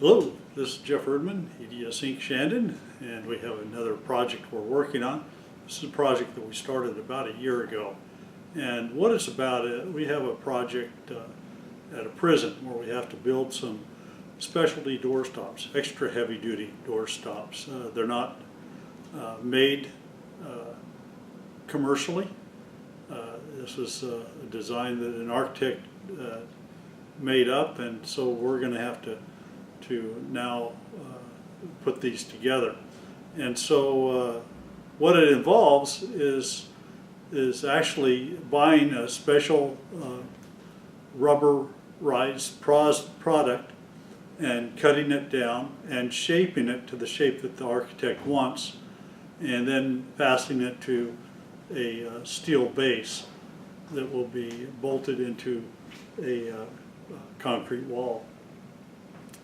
Hello, this is Jeff Erdman, E.D.S. Inc. Shandon, and we have another project we're working on. This is a project that we started about a year ago. And what it's about, we have a project at a prison where we have to build some specialty doorstops, extra heavy duty doorstops. They're not made commercially. This was a design that an architect made up, and so we're going to have to now put these together. And so what it involves is actually buying a special rubberized product and cutting it down and shaping it to the shape that the architect wants, and then fastening it to a steel base that will be bolted into a concrete wall.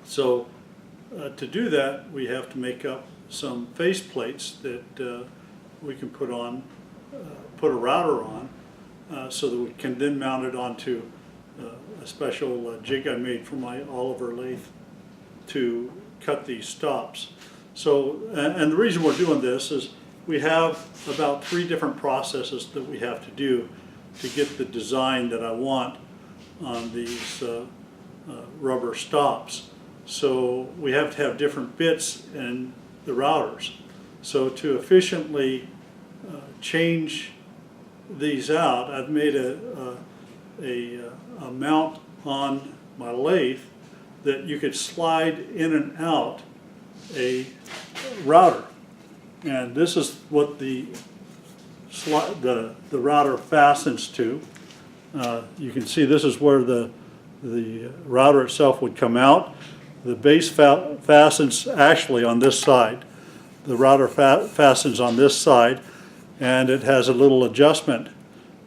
So to do that, we have to make up some face plates that we can put a router on, so that we can then mount it onto a special jig I made for my Oliver lathe to cut these stops. So, and the reason we're doing this is we have about 3 different processes that we have to do to get the design that I want on these rubber stops. So we have to have different bits in the routers. So to efficiently change these out, I've made a mount on my lathe that you could slide in and out a router. And this is what the router fastens to. You can see this is where the router itself would come out. The base fastens actually on this side. The router fastens on this side, and it has a little adjustment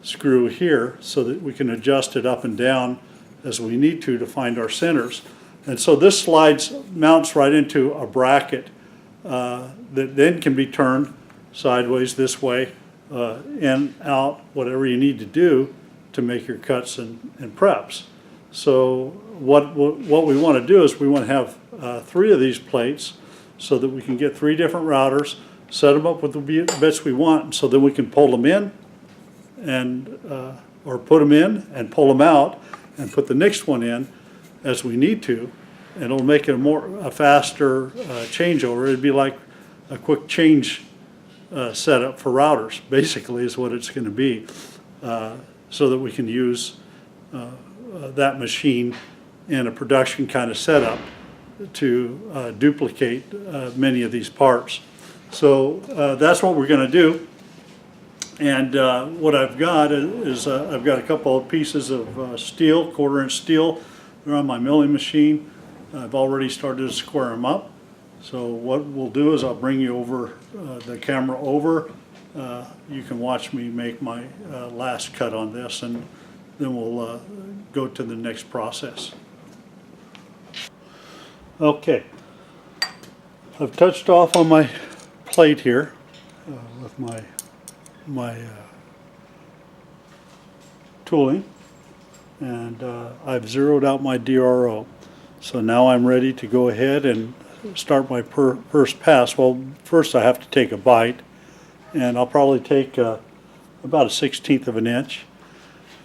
screw here so that we can adjust it up and down as we need to find our centers. And so this mounts right into a bracket that then can be turned sideways this way, in, out, whatever you need to do to make your cuts and preps. So what we want to do is we want to have 3 of these plates so that we can get 3 different routers, set them up with the bits we want, so then we can pull them in and or put them in and pull them out and put the next one in as we need to, and it'll make it a faster changeover. It'd be like a quick change setup for routers, basically, is what it's going to be, so that we can use that machine in a production kind of setup to duplicate many of these parts. So that's what we're going to do. And what I've got is I've got a couple of pieces of steel, 1/4 inch steel. They're on my milling machine. I've already started to square them up. So what we'll do is I'll bring you over the camera over. You can watch me make my last cut on this, and then we'll go to the next process. Okay, I've touched off on my plate here with my tooling, and I've zeroed out my DRO. So now I'm ready to go ahead and start my first pass. Well, first I have to take a bite, and I'll probably take about a 1/16 of an inch.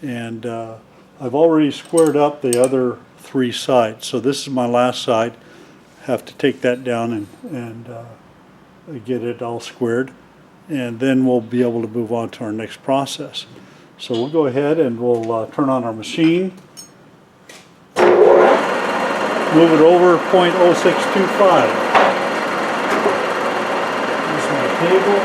And I've already squared up the other 3 sides. So this is my last side. Have to take that down and get it all squared, and then we'll be able to move on to our next process. So we'll go ahead and we'll turn on our machine. Move it over 0.0625. Use my table.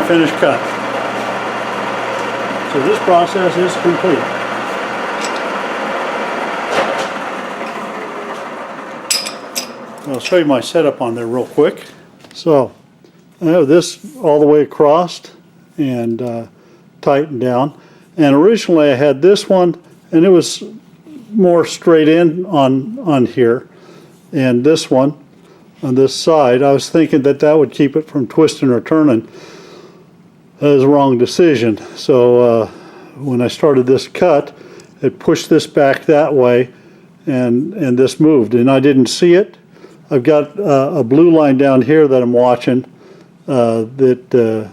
my finished cut. So this process is complete. I'll show you my setup on there real quick. So I have this all the way across and tightened down. And originally I had this one, and it was more straight in on here. And this one on this side, I was thinking that that would keep it from twisting or turning. That was a wrong decision. So when I started this cut, it pushed this back that way, and this moved, and I didn't see it. I've got a blue line down here that I'm watching that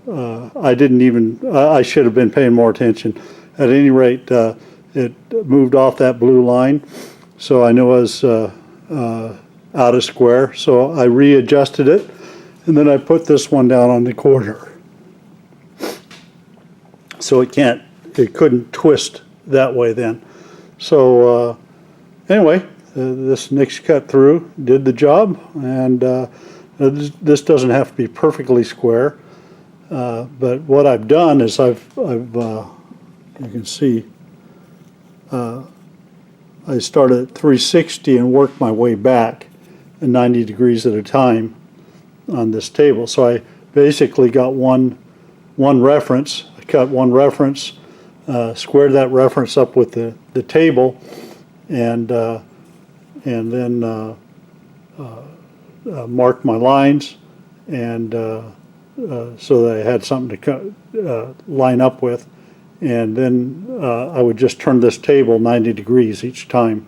I didn't even, I should have been paying more attention. At any rate, it moved off that blue line, so I knew I was out of square. So I readjusted it, and then I put this one down on the corner. So it couldn't twist that way then. So anyway, this next cut through did the job, and this doesn't have to be perfectly square. But what I've done is you can see, I started at 360 and worked my way back 90 degrees at a time on this table. So I basically got one reference. I cut one reference, squared that reference up with the table, and then marked my lines, and so that I had something to line up with. And then I would just turn this table 90 degrees each time,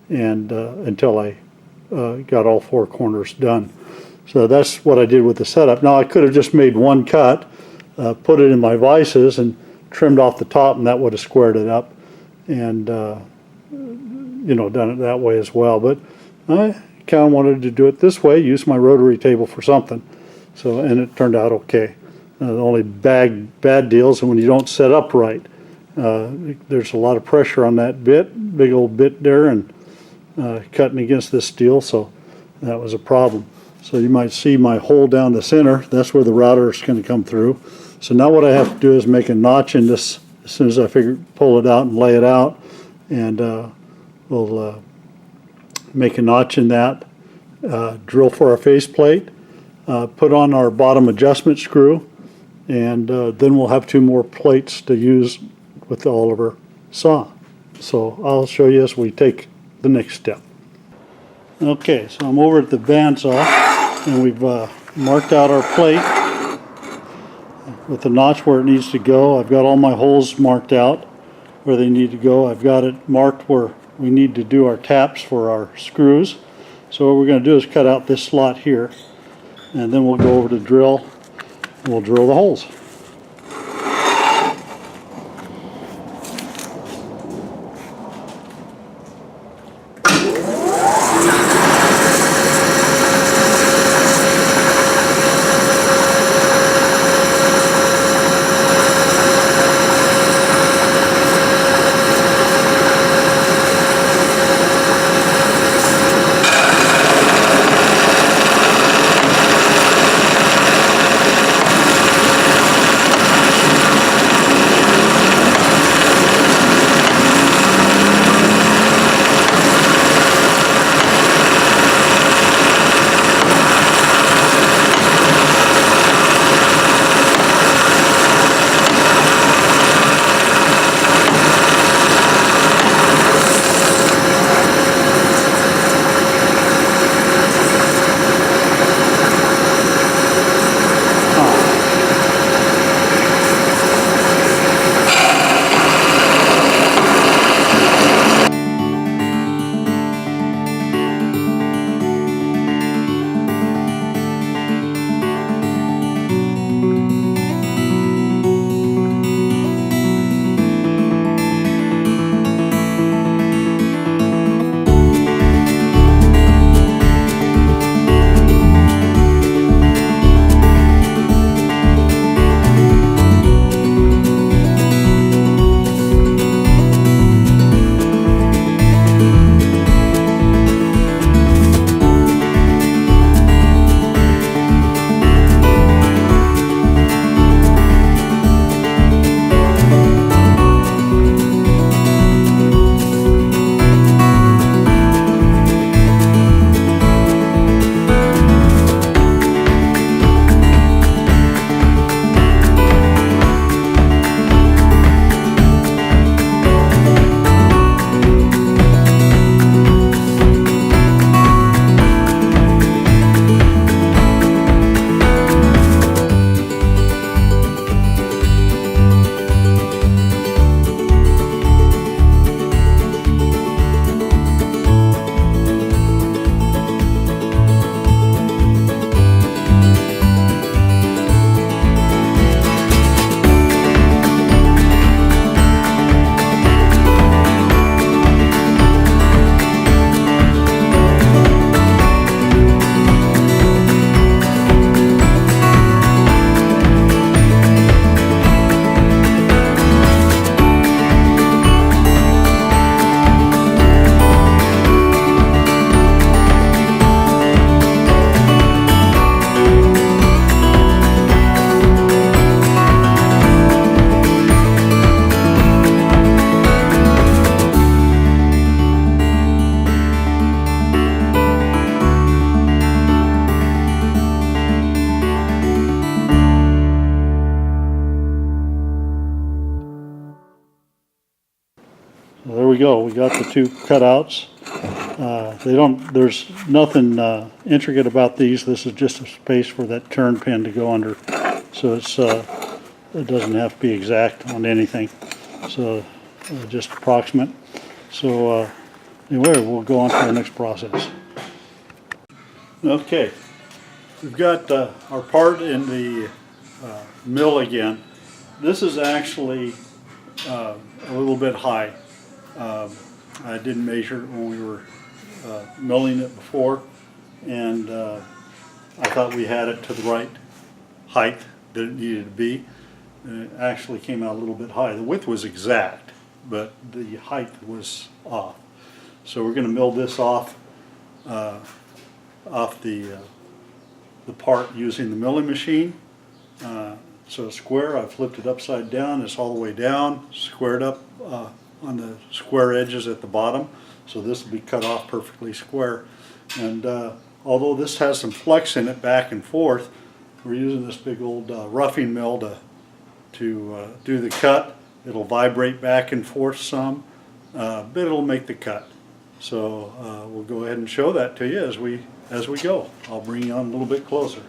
and until I got all four corners done. So that's what I did with the setup. Now I could have just made one cut, put it in my vices, and trimmed off the top, and that would have squared it up, and you know, done it that way as well. But I kind of wanted to do it this way, use my rotary table for something. So, and it turned out okay. The only bad deals and when you don't set up right. There's a lot of pressure on that bit, big old bit there, and cutting against this steel, so that was a problem. So you might see my hole down the center. That's where the router is going to come through. So now what I have to do is make a notch in this as soon as I pull it out and lay it out, and we'll make a notch in that, drill for our faceplate, put on our bottom adjustment screw, and then we'll have two more plates to use with the Oliver saw. So I'll show you as we take the next step. Okay, so I'm over at the bandsaw, and we've marked out our plate with the notch where it needs to go. I've got all my holes marked out where they need to go. I've got it marked where we need to do our taps for our screws. So what we're going to do is cut out this slot here, and then we'll go over to drill, and we'll drill the holes. we go. We got the two cutouts. There's nothing intricate about these. This is just a space for that turn pin to go under. So it doesn't have to be exact on anything. So just approximate. So anyway, we'll go on to the next process. Okay, we've got our part in the mill again. This is actually a little bit high. I didn't measure it when we were milling it before, and I thought we had it to the right height that it needed to be. And it actually came out a little bit high. The width was exact, but the height was off. So we're going to mill this off the part using the milling machine. So square, I flipped it upside down. It's all the way down, squared up on the square edges at the bottom. So this will be cut off perfectly square. And although this has some flex in it back and forth, we're using this big old roughing mill to do the cut. It'll vibrate back and forth some, but it'll make the cut. So we'll go ahead and show that to you as we go. I'll bring you on a little bit closer.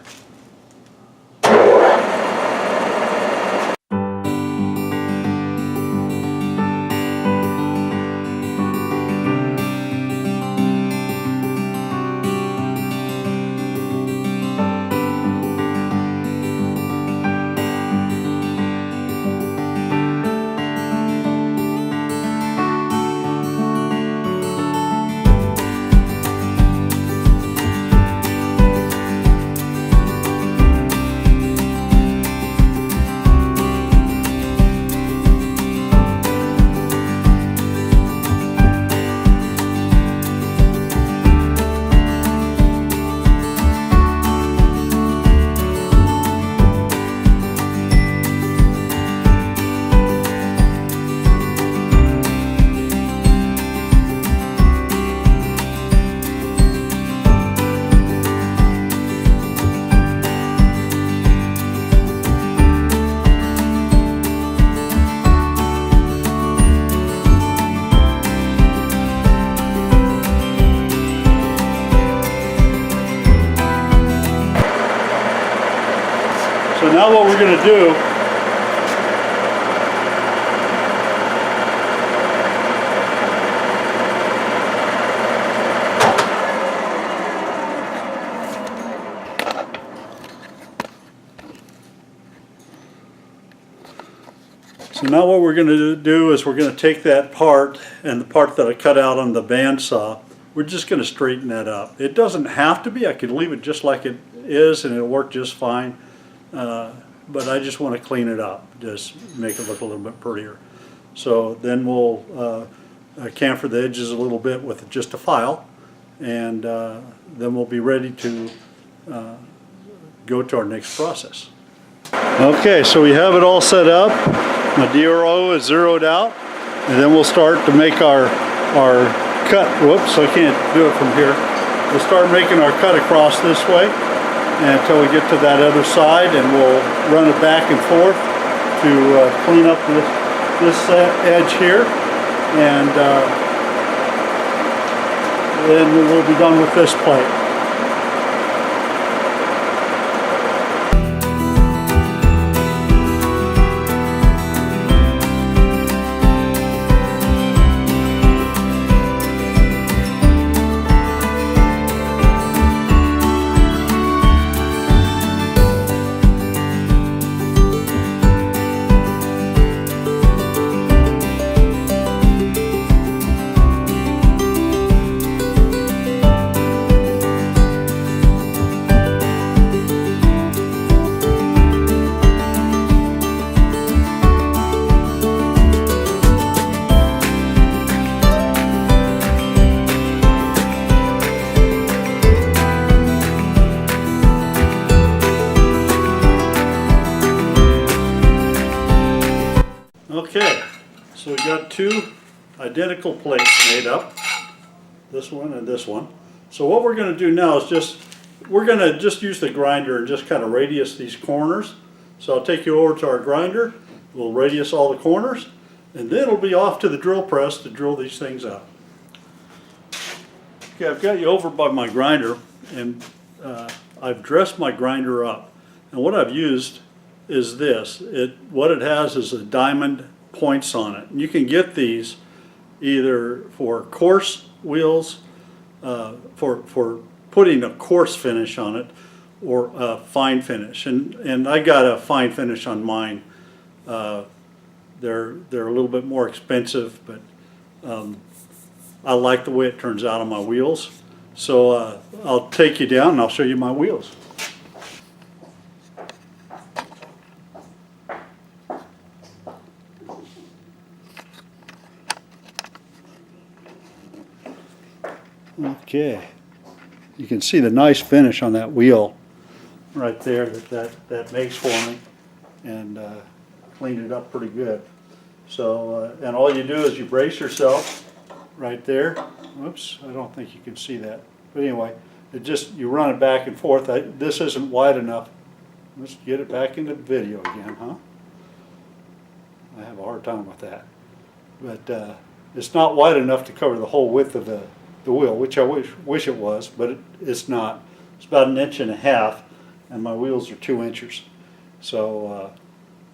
So now what we're going to do, is we're going to take that part and the part that I cut out on the bandsaw, we're just going to straighten that up. It doesn't have to be. I could leave it just like it is and it'll work just fine. But I just want to clean it up, just make it look a little bit prettier. So then we'll chamfer the edges a little bit with just a file, and then we'll be ready to go to our next process. Okay, so we have it all set up. My DRO is zeroed out, and then we'll start to make our cut. Whoops, I can't do it from here. We'll start making our cut across this way until we get to that other side, and we'll run it back and forth to clean up this edge here, and then we'll be done with this plate. Okay, so we got two identical plates made up, this one and this one. So what we're going to do now is we're going to just use the grinder and just kind of radius these corners. So I'll take you over to our grinder, we'll radius all the corners, And then it'll be off to the drill press to drill these things out. Okay, I've got you over by my grinder, and I've dressed my grinder up. And what I've used is this. What it has is a diamond points on it. And you can get these either for coarse wheels, for putting a coarse finish on it, or a fine finish. And I got a fine finish on mine. They're a little bit more expensive, but I like the way it turns out on my wheels. So I'll take you down and I'll show you my wheels. Okay, you can see the nice finish on that wheel right there that makes for me, and cleaned it up pretty good. So and all you do is you brace yourself right there. Whoops, I don't think you can see that, but anyway, you run it back and forth. This isn't wide enough. Let's get it back into the video again, huh? I have a hard time with that, but it's not wide enough to cover the whole width of the wheel, which I wish it was, but it's not. It's about 1.5 inches, and my wheels are 2 inches. So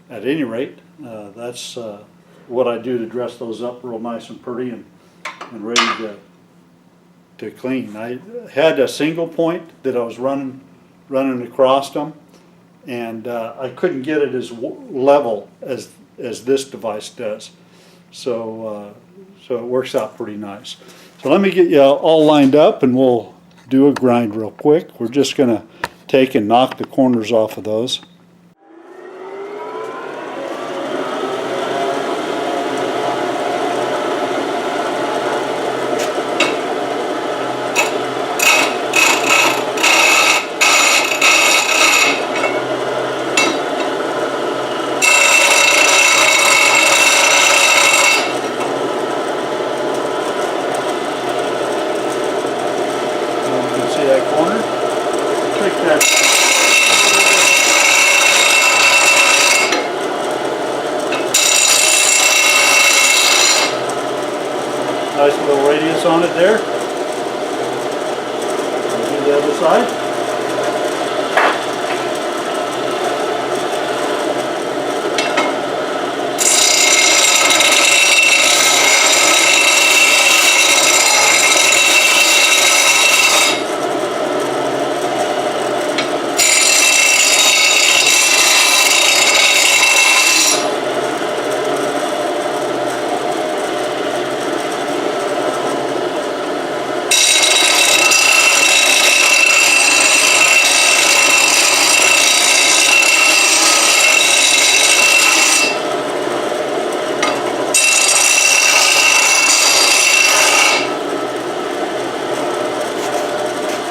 at any rate, that's what I do to dress those up real nice and pretty and ready to clean. I had a single point that I was running across them, and I couldn't get it as level as this device does. So it works out pretty nice. So let me get you all lined up and we'll do a grind real quick. We're just going to take and knock the corners off of those. Nice little radius on it there. I'll do the other side.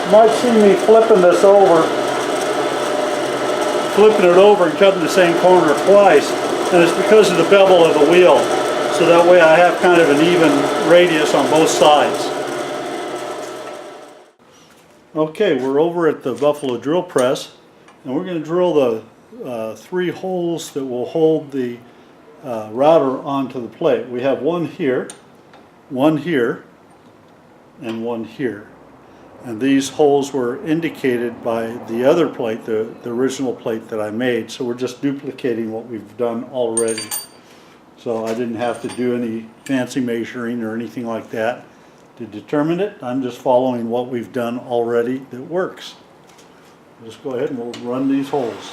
You might see me flipping it over and cutting the same corner twice, and it's because of the bevel of the wheel, so that way I have kind of an even radius on both sides. Okay, we're over at the Buffalo drill press, and we're going to drill the 3 holes that will hold the router onto the plate. We have one here, and one here. And these holes were indicated by the other plate, the original plate that I made. So we're just duplicating what we've done already. So I didn't have to do any fancy measuring or anything like that to determine it. I'm just following what we've done already that works. Just go ahead and we'll run these holes.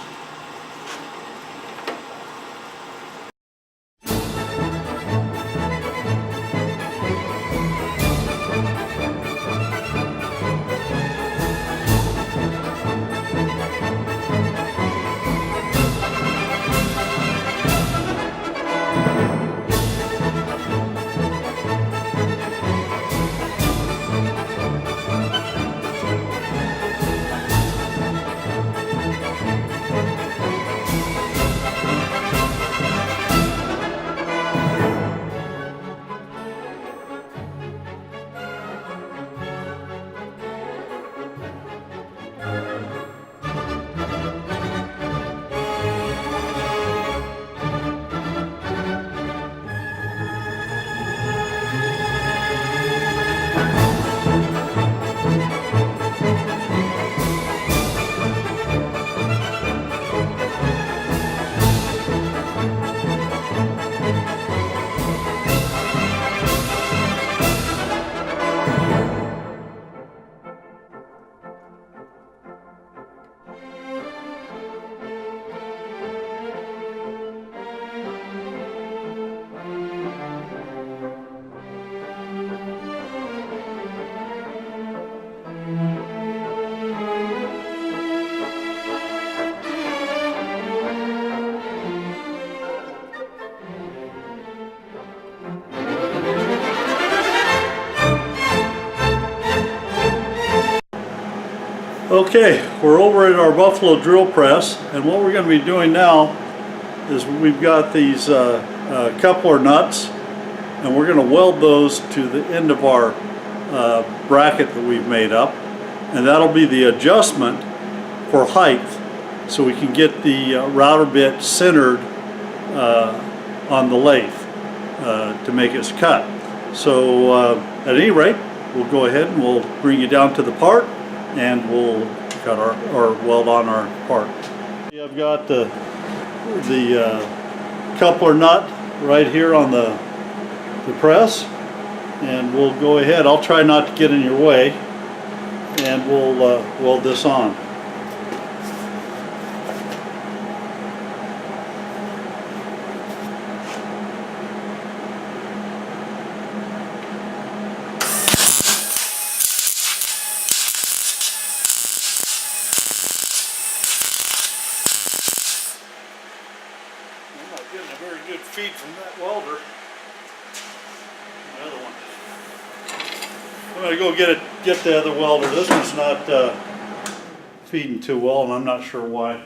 Okay, we're over at our Buffalo drill press, and what we're going to be doing now is we've got these coupler nuts, and we're going to weld those to the end of our bracket that we've made up, and that'll be the adjustment for height, so we can get the router bit centered on the lathe to make its cut. So at any rate, we'll go ahead and we'll bring you down to the part, and we'll cut or weld on our part. I've got the coupler nut right here on the press, and we'll go ahead. I'll try not to get in your way, and we'll weld this on. Getting a very good feed from that welder. The other one. I'm going to go get the other welder. This one's not feeding too well, and I'm not sure why.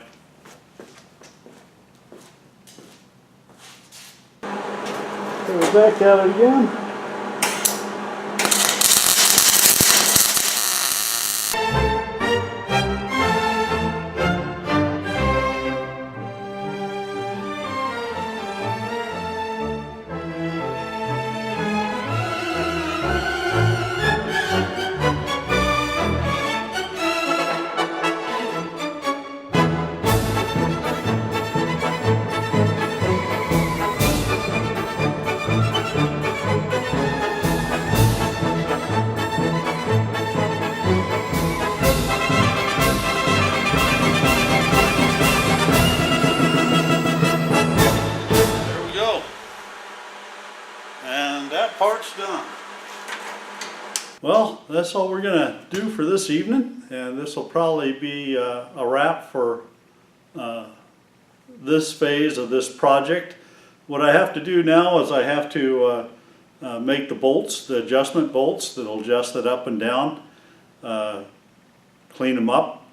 So we're back at it again. Part's done. Well, that's all we're going to do for this evening, and this will probably be a wrap for this phase of this project. What I have to do now is I have to make the bolts, the adjustment bolts that'll adjust it up and down, clean them up,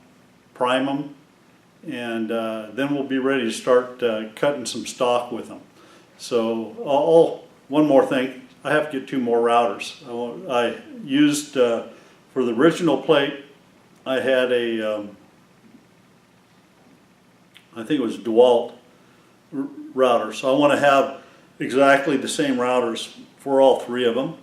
prime them, and then we'll be ready to start cutting some stock with them. So one more thing. I have to get 2 more routers. I used, for the original plate, I had a, I think it was DeWalt router. So I want to have exactly the same routers for all 3 of them,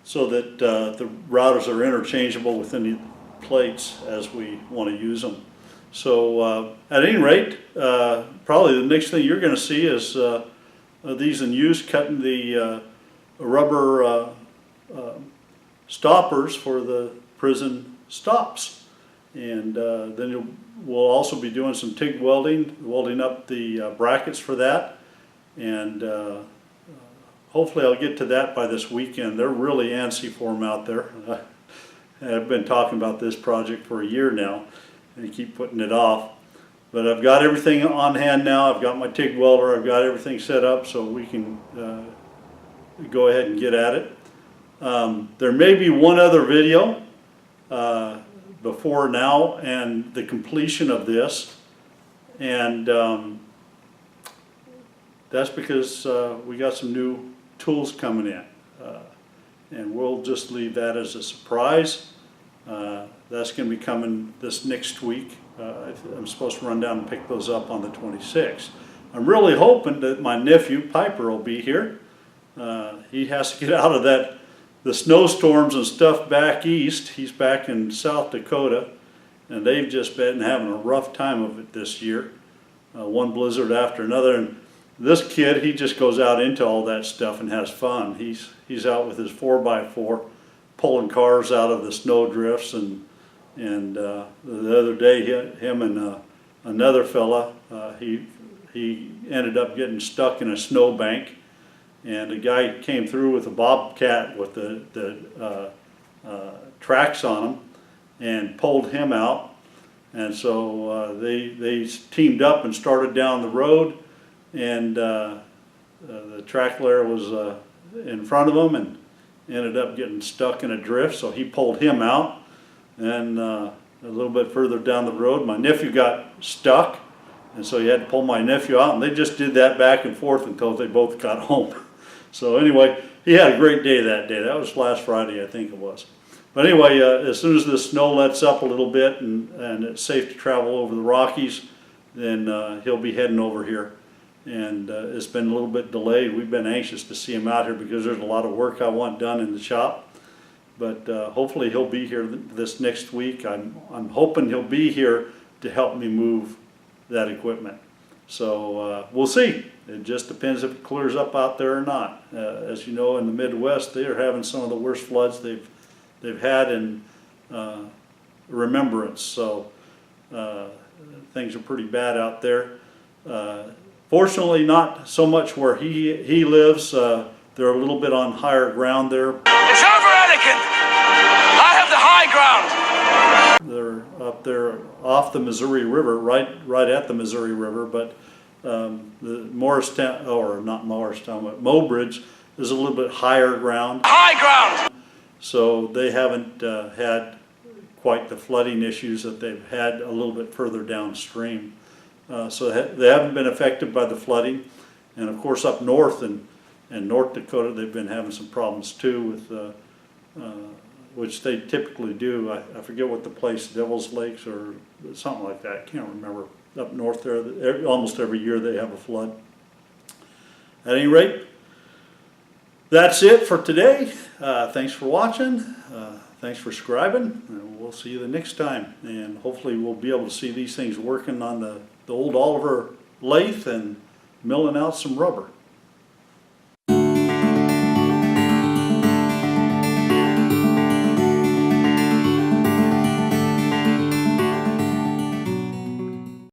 so that the routers are interchangeable within the plates as we want to use them. So at any rate, probably the next thing you're going to see is these in use, cutting the rubber stoppers for the prison stops, and then we'll also be doing some TIG welding up the brackets for that, and hopefully I'll get to that by this weekend. They're really antsy for them out there. I've been talking about this project for a year now, and keep putting it off, but I've got everything on hand now. I've got my TIG welder, I've got everything set up so we can go ahead and get at it. There may be one other video before now and the completion of this, and that's because we got some new tools coming in, and we'll just leave that as a surprise. That's going to be coming this next week. I'm supposed to run down and pick those up on the 26th. I'm really hoping that my nephew Piper will be here. He has to get out of the snowstorms and stuff back east. He's back in South Dakota, and they've just been having a rough time of it this year. One blizzard after another, and this kid, he just goes out into all that stuff and has fun. He's out with his 4x4 pulling cars out of the snow drifts, and the other day him and another fella, he ended up getting stuck in a snowbank. And a guy came through with a bobcat with the tracks on them and pulled him out. And so they teamed up and started down the road, and the track layer was in front of him and ended up getting stuck in a drift. So he pulled him out, and a little bit further down the road. My nephew got stuck, and so he had to pull my nephew out, and they just did that back and forth until they both got home. So anyway, he had a great day that day. That was last Friday, I think it was. But anyway, as soon as the snow lets up a little bit and it's safe to travel over the Rockies, then he'll be heading over here. And it's been a little bit delayed. We've been anxious to see him out here because there's a lot of work I want done in the shop. But hopefully he'll be here this next week. I'm hoping he'll be here to help me move that equipment. So we'll see. It just depends if it clears up out there or not. As you know, in the Midwest, they are having some of the worst floods they've had in remembrance. So things are pretty bad out there. Fortunately, not so much where he lives. They're a little bit on higher ground there. It's over, Anakin! I have the high ground! They're up there off the Missouri River, right at the Missouri River, but the Morristown, or not Morristown, but Mobridge is a little bit higher ground. High ground! So they haven't had quite the flooding issues that they've had a little bit further downstream. So they haven't been affected by the flooding. And of course up north in North Dakota, they've been having some problems too with, which they typically do. I forget what the place, Devil's Lakes or something like that, I can't remember. Up north there, almost every year they have a flood. At any rate, that's it for today. Thanks for watching. Thanks for subscribing. And we'll see you the next time. And hopefully we'll be able to see these things working on the old Oliver lathe and milling out some rubber.